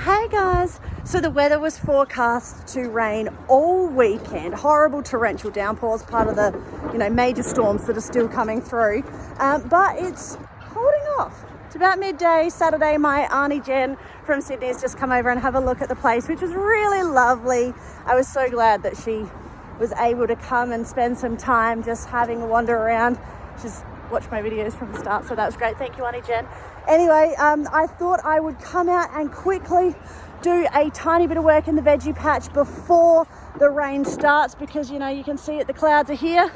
Hey guys, so the weather was forecast to rain all weekend. Horrible torrential downpours, part of the major storms that are still coming through, but it's holding off. It's about midday Saturday. My auntie Jen from Sydney has just come over and have a look at the place, which was really lovely. I was so glad that she was able to come and spend some time just having a wander around. She's watched my videos from the start, so that was great. Thank you, Auntie Jen. Anyway, I thought I would come out and quickly do a tiny bit of work in the veggie patch before the rain starts, because you can see it, the clouds are here.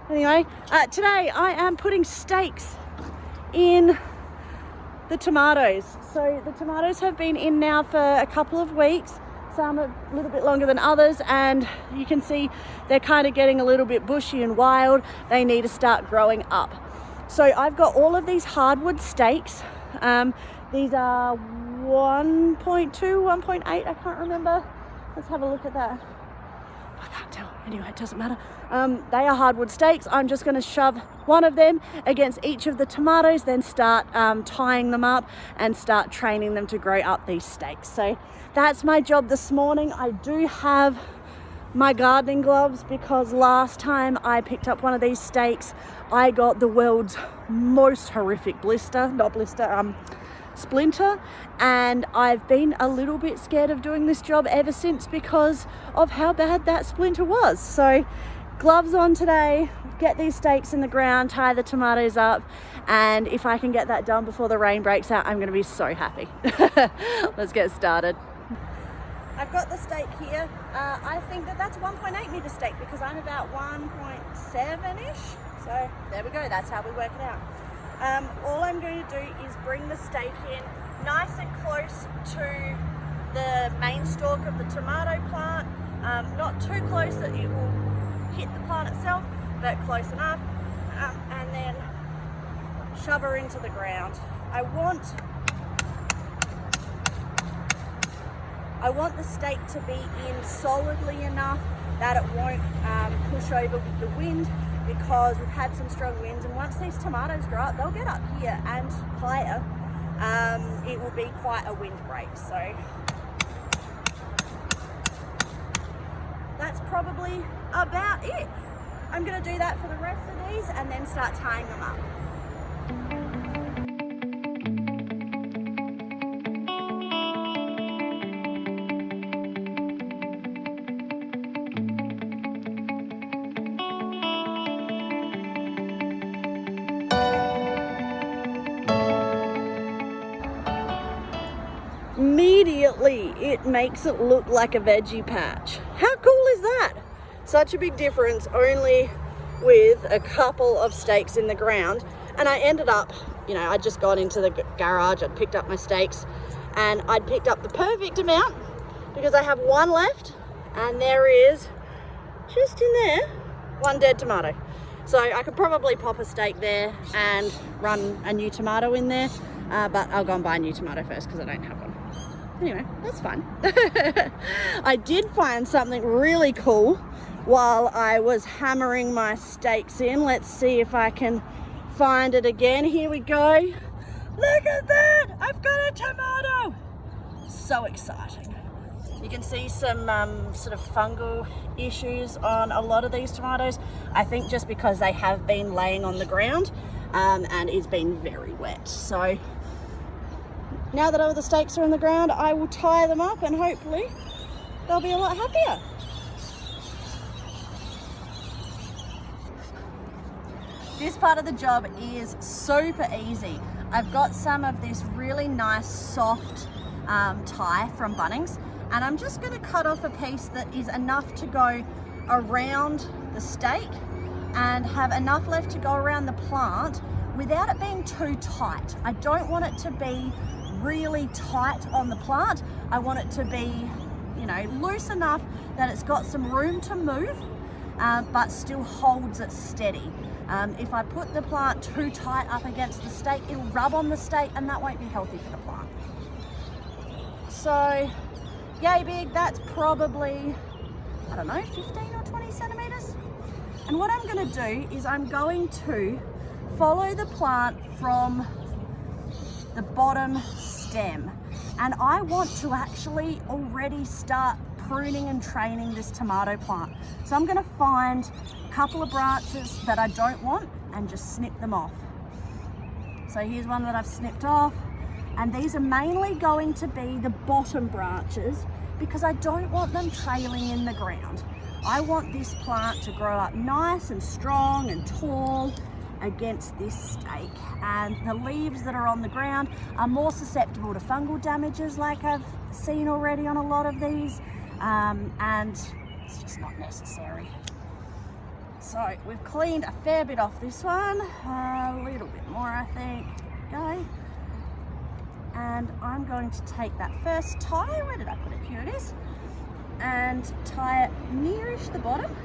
Anyway, today I am putting stakes in the tomatoes. So the tomatoes have been in now for a couple of weeks, some a little bit longer than others, and you can see they're kind of getting a little bit bushy and wild. They need to start growing up. So I've got all of these hardwood stakes. These are 1.2, 1.8, I can't remember. Let's have a look at that. I can't tell. Anyway, it doesn't matter. They are hardwood stakes. I'm just going to shove one of them against each of the tomatoes, then start tying them up and start training them to grow up these stakes. So that's my job this morning. I do have my gardening gloves because last time I picked up one of these stakes, I got the world's most horrific splinter, and I've been a little bit scared of doing this job ever since because of how bad that splinter was. So gloves on today, get these stakes in the ground, tie the tomatoes up, and if I can get that done before the rain breaks out, I'm going to be so happy. Let's get started. I've got the stake here. I think that's 1.8 meter stake because I'm about 1.7-ish. So there we go, that's how we work it out. All I'm going to do is bring the stake in nice and close to the main stalk of the tomato plant. Not too close that it will hit the plant itself, but close enough. And then shove her into the ground. I want the stake to be in solidly enough that it won't push over with the wind, because we've had some strong winds, and once these tomatoes grow up, they'll get up here and higher. It will be quite a wind break. So that's probably about it. I'm going to do that for the rest of these and then start tying them up. Immediately it makes it look like a veggie patch. How cool is that? Such a big difference only with a couple of stakes in the ground. And I ended up, I'd just gone into the garage, I'd picked up my stakes, and I'd picked up the perfect amount because I have one left, and there is just in there one dead tomato. So I could probably pop a stake there and run a new tomato in there, but I'll go and buy a new tomato first because I don't have one. Anyway, that's fun. I did find something really cool while I was hammering my stakes in. Let's see if I can find it again. Here we go. Look at that! I've got a tomato! So exciting. You can see some sort of fungal issues on a lot of these tomatoes. I think just because they have been laying on the ground and it's been very wet. So now that all the stakes are in the ground, I will tie them up and hopefully they'll be a lot happier. This part of the job is super easy. I've got some of this really nice soft tie from Bunnings, and I'm just going to cut off a piece that is enough to go around the stake and have enough left to go around the plant without it being too tight. I don't want it to be really tight on the plant. I want it to be, loose enough that it's got some room to move, but still holds it steady. If I put the plant too tight up against the stake, it'll rub on the stake and that won't be healthy for the plant. So, yay big, that's probably, 15 or 20 centimeters. And what I'm going to do is I'm going to follow the plant from the bottom stem And I want to actually already start pruning and training this tomato plant. So I'm gonna find a couple of branches that I don't want and just snip them off. So here's one that I've snipped off, and these are mainly going to be the bottom branches because I don't want them trailing in the ground. I want this plant to grow up nice and strong and tall against this stake, and the leaves that are on the ground are more susceptible to fungal damages like I've seen already on a lot of these, and it's just not necessary. So we've cleaned a fair bit off this one, a little bit more I think. Go. And I'm going to take that first tie, where did I put it? Here it is, and tie it nearish the bottom.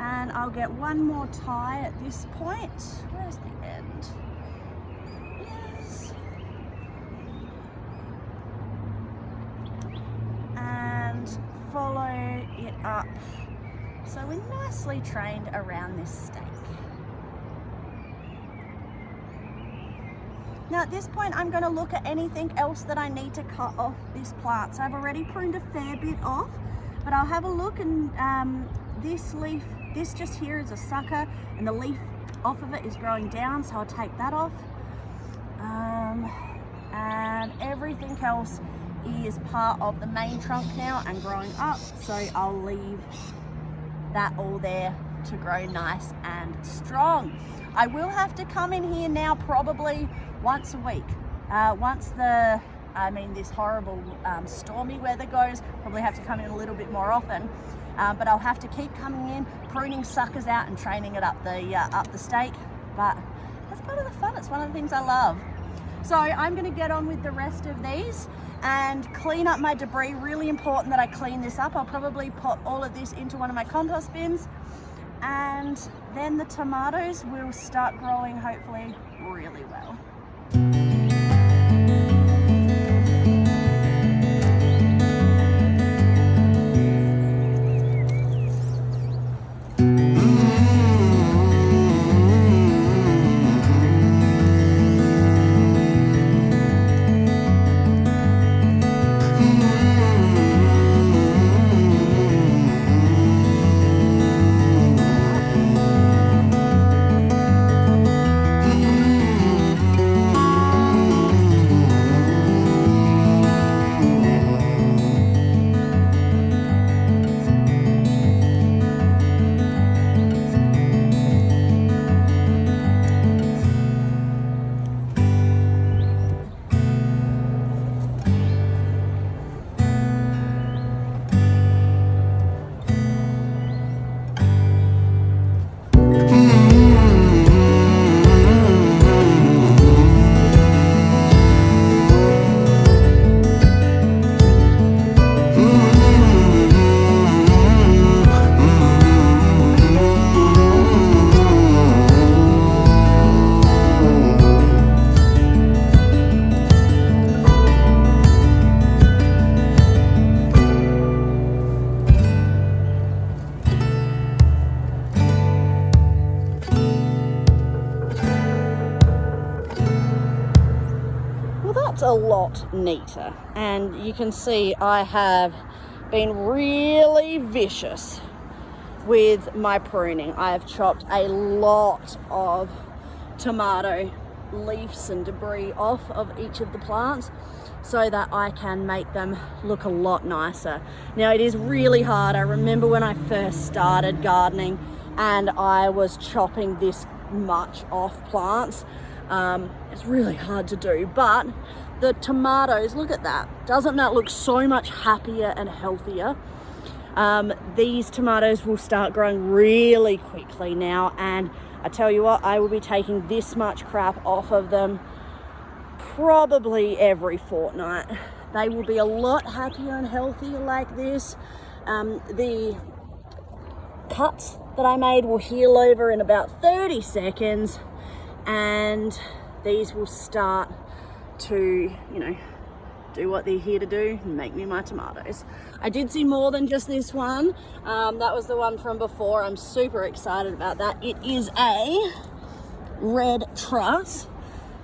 And I'll get one more tie at this point. Where's the end? Yes. And follow it up so we're nicely trained around this stake. Now at this point I'm going to look at anything else that I need to cut off this plant. So I've already pruned a fair bit off, but I'll have a look, and this leaf, this just here is a sucker, and the leaf off of it is growing down, so I'll take that off. And everything else is part of the main trunk now and growing up, so I'll leave that all there to grow nice and strong. I will have to come in here now probably once a week. Once this horrible stormy weather goes, probably have to come in a little bit more often. But I'll have to keep coming in, pruning suckers out and training it up the stake. But that's part of the fun. It's one of the things I love. So I'm going to get on with the rest of these and clean up my debris. Really important that I clean this up. I'll probably put all of this into one of my compost bins, and then the tomatoes will start growing hopefully really well. A lot neater, and you can see I have been really vicious with my pruning. I have chopped a lot of tomato leaves and debris off of each of the plants so that I can make them look a lot nicer. Now it is really hard. I remember when I first started gardening and I was chopping this much off plants. It's really hard to do, but the tomatoes, look at that. Doesn't that look so much happier and healthier? These tomatoes will start growing really quickly now, and I tell you what, I will be taking this much crap off of them probably every fortnight. They will be a lot happier and healthier like this. The cuts that I made will heal over in about 30 seconds, and these will start to, do what they're here to do and make me my tomatoes. I did see more than just this one. That was the one from before. I'm super excited about that. It is a red truss.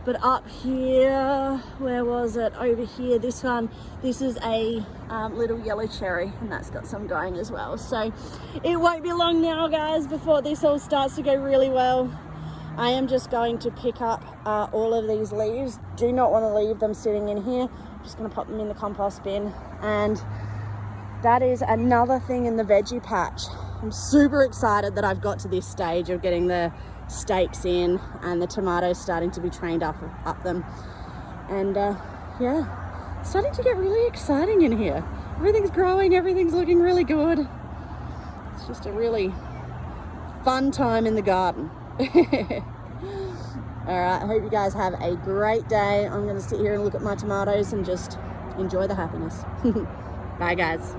But up here, where was it? Over here, this is a little yellow cherry, and that's got some going as well. So it won't be long now, guys, before this all starts to go really well. I am just going to pick up all of these leaves. Do not want to leave them sitting in here. I'm just going to pop them in the compost bin. And that is another thing in the veggie patch. I'm super excited that I've got to this stage of getting the stakes in and the tomatoes starting to be trained up them. And yeah, starting to get really exciting in here. Everything's growing, everything's looking really good. It's just a really fun time in the garden. All right, I hope you guys have a great day. I'm going to sit here and look at my tomatoes and just enjoy the happiness. Bye, guys.